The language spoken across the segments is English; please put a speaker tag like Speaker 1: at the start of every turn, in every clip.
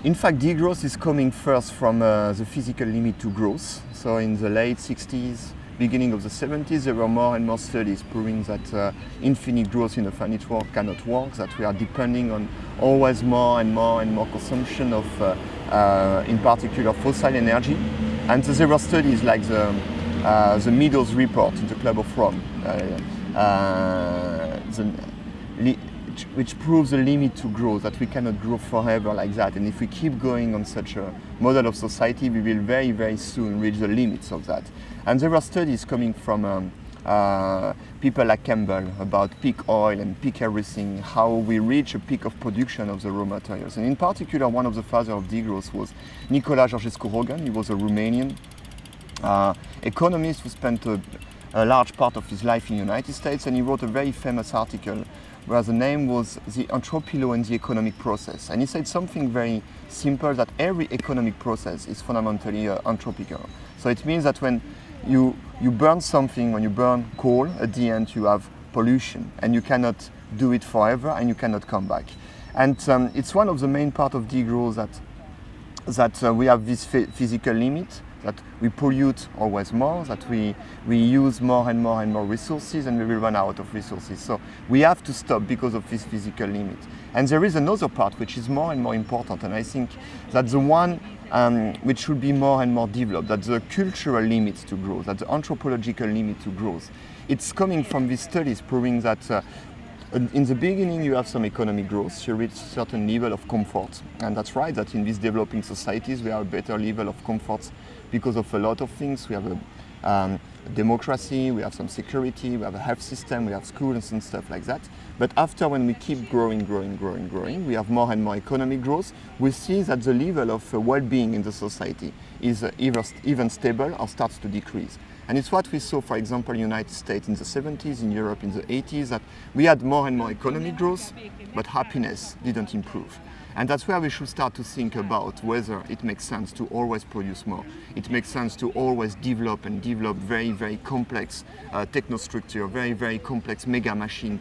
Speaker 1: In fact, degrowth is coming first from the physical limit to growth. So in the late 60s, beginning of the 70s, there were more and more studies proving that infinite growth in a finite world cannot work, that we are depending on always more and more and more consumption of, in particular, fossil energy. And so there were studies like the Meadows report in the Club of Rome, which proves the limit to growth, that we cannot grow forever like that. And if we keep going on such a model of society, we will very, very soon reach the limits of that. And there were studies coming from people like Campbell about peak oil and peak everything, how we reach a peak of production of the raw materials. And in particular, one of the fathers of degrowth was Nicolas Georgescu-Roegen. He was a Romanian economist who spent a large part of his life in the United States, and he wrote a very famous article where the name was The Entropy Law and the Economic Process. And he said something very simple, that every economic process is fundamentally entropical. So it means that when you burn something, when you burn coal, at the end you have pollution, and you cannot do it forever, and you cannot come back. And it's one of the main part of degrowth that we have this physical limit, that we pollute always more, that we use more and more and more resources, and we will run out of resources. So we have to stop because of this physical limit. And there is another part which is more and more important, and I think that's the one which should be more and more developed, that's the cultural limits to growth, that's the anthropological limit to growth. It's coming from these studies proving that in the beginning you have some economic growth, you reach a certain level of comfort. And that's right, that in these developing societies we have a better level of comfort because of a lot of things. We have a democracy, we have some security, we have a health system, we have schools and stuff like that. But after, when we keep growing, we have more and more economic growth, we see that the level of well-being in the society is even stable or starts to decrease. And it's what we saw, for example, in the United States in the 70s, in Europe in the 80s, that we had more and more economic growth, but happiness didn't improve. And that's where we should start to think about whether it makes sense to always produce more. It makes sense to always develop very, very complex technostructure, very, very complex mega machine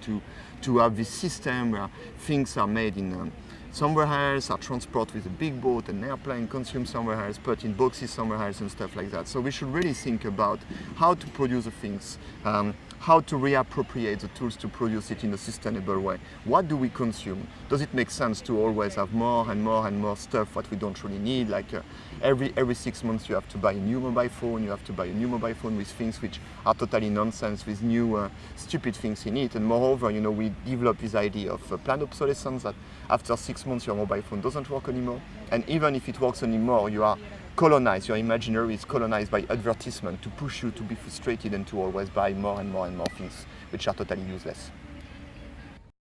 Speaker 1: to have this system where things are made in somewhere else, are transported with a big boat, an airplane, consumed somewhere else, put in boxes somewhere else and stuff like that. So we should really think about how to produce the things, how to reappropriate the tools to produce it in a sustainable way. What do we consume? Does it make sense to always have more and more and more stuff what we don't really need? Like every 6 months you have to buy a new mobile phone, you have to buy a new mobile phone with things which are totally nonsense, with new stupid things in it. And moreover, you know, we develop this idea of planned obsolescence, that after 6 months your mobile phone doesn't work anymore. And even if it works anymore, you are colonized, your imaginary is colonized by advertisement to push you to be frustrated and to always buy more and more and more things which are totally useless.